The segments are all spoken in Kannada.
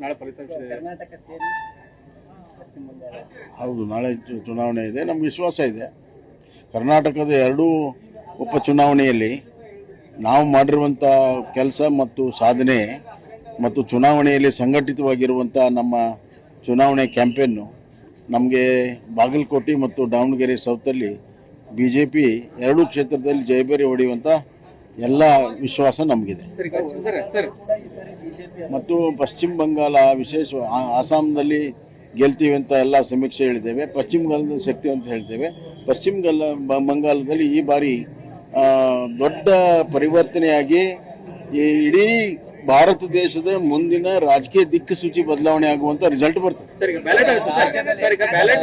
ನಾಳೆ ಫಲಿತಾಂಶ ಕರ್ನಾಟಕ ಸೇರಿ ಪಶ್ಚಿಮ ಬಂಗಾಳ. ಹೌದು, ನಾಳೆ ಚುನಾವಣೆ ಇದೆ. ನಮ್ಗೆ ವಿಶ್ವಾಸ ಇದೆ. ಕರ್ನಾಟಕದ ಎರಡೂ ಉಪಚುನಾವಣೆಯಲ್ಲಿ ನಾವು ಮಾಡಿರುವಂಥ ಕೆಲಸ ಮತ್ತು ಸಾಧನೆ ಮತ್ತು ಚುನಾವಣೆಯಲ್ಲಿ ಸಂಘಟಿತವಾಗಿರುವಂಥ ನಮ್ಮ ಚುನಾವಣೆ ಕ್ಯಾಂಪೇನು ನಮಗೆ ಬಾಗಲಕೋಟೆ ಮತ್ತು ದಾವಣಗೆರೆ ಸೌತಲ್ಲಿ BJP ಎರಡೂ ಕ್ಷೇತ್ರದಲ್ಲಿ ಜಯಬೇರಿ ಹೊಡೆಯುವಂಥ ಎಲ್ಲ ವಿಶ್ವಾಸ ನಮಗಿದೆ. ಮತ್ತು ಪಶ್ಚಿಮ ಬಂಗಾಳ ವಿಶೇಷ ಆಸಾಂನಲ್ಲಿ ಗೆಲ್ತೀವಿ ಅಂತ ಎಲ್ಲ ಸಮೀಕ್ಷೆ ಹೇಳಿದ್ದೇವೆ. ಪಶ್ಚಿಮ ಬಂಗಾಳದ ಶಕ್ತಿ ಅಂತ ಹೇಳ್ತೇವೆ. ಪಶ್ಚಿಮ ಬಂಗಾಳದಲ್ಲಿ ಈ ಬಾರಿ ದೊಡ್ಡ ಪರಿವರ್ತನೆಯಾಗಿ ಈ ಇಡೀ ಭಾರತ ದೇಶದ ಮುಂದಿನ ರಾಜಕೀಯ ದಿಕ್ಕುಸೂಚಿ ಬದಲಾವಣೆ ಆಗುವಂತ ರಿಸಲ್ಟ್ ಬರ್ತದೆ. ಬ್ಯಾಲೆಟ್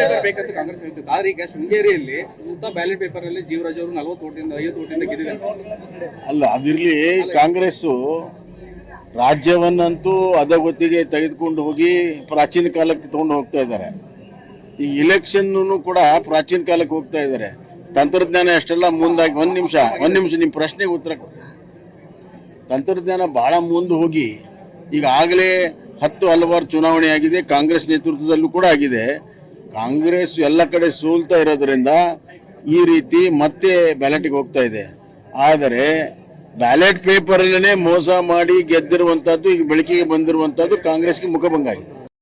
ಪೇಪರ್ ಬೇಕಂತ ಕಾಂಗ್ರೆಸ್ ಹೇಳ್ತಿತ್ತು. ಆದ್ರೆ ಈಗ ಶೃಂಗೇರಿಯಲ್ಲಿ ಬ್ಯಾಲೆಟ್ ಪೇಪರ್ ಅಲ್ಲಿ ಜೀವರಾಜ್ ಅವರು 40 ಓಟಿಂದ 50 ಓಟಿಂದ ಗೆದ್ದಿದ್ದಾರೆ. ಅಲ್ಲ, ಅದಿರ್ಲಿ, ಕಾಂಗ್ರೆಸ್ ರಾಜ್ಯವನ್ನಂತೂ ಅಧೋಗತಿಗೆ ತೆಗೆದುಕೊಂಡು ಹೋಗಿ ಪ್ರಾಚೀನ ಕಾಲಕ್ಕೆ ತಗೊಂಡು ಹೋಗ್ತಾ ಇದ್ದಾರೆ. ಈ ಇಲೆಕ್ಷನ್ ಕೂಡ ಪ್ರಾಚೀನ ಕಾಲಕ್ಕೆ ಹೋಗ್ತಾ ಇದ್ದಾರೆ. ತಂತ್ರಜ್ಞಾನ ಅಷ್ಟೆಲ್ಲ ಮುಂದಾಗಿ ಒಂದ್ ನಿಮಿಷ ನಿಮ್ಮ ಪ್ರಶ್ನೆಗೆ ಉತ್ತರ ಕೊಡಿ. ತಂತ್ರಜ್ಞಾನ ಬಹಳ ಮುಂದೆ ಹೋಗಿ ಈಗಾಗಲೇ ಹಲವಾರು ಚುನಾವಣೆ ಆಗಿದೆ. ಕಾಂಗ್ರೆಸ್ ನೇತೃತ್ವದಲ್ಲೂ ಕೂಡ ಆಗಿದೆ. ಕಾಂಗ್ರೆಸ್ ಎಲ್ಲ ಕಡೆ ಸೋಲ್ತಾ ಇರೋದ್ರಿಂದ ಈ ರೀತಿ ಮತ್ತೆ ಬ್ಯಾಲೆಟ್ಗೆ ಹೋಗ್ತಾ ಇದೆ. ಆದರೆ ಬ್ಯಾಲೆಟ್ ಪೇಪರ್ ಅಲ್ಲೇ ಮೋಸ ಮಾಡಿ ಗೆದ್ದಿರುವಂತಹದ್ದು ಈಗ ಬೆಳಕಿಗೆ ಬಂದಿರುವಂತಹದ್ದು ಕಾಂಗ್ರೆಸ್ಗೆ ಮುಖಭಂಗ ಆಗಿದೆ.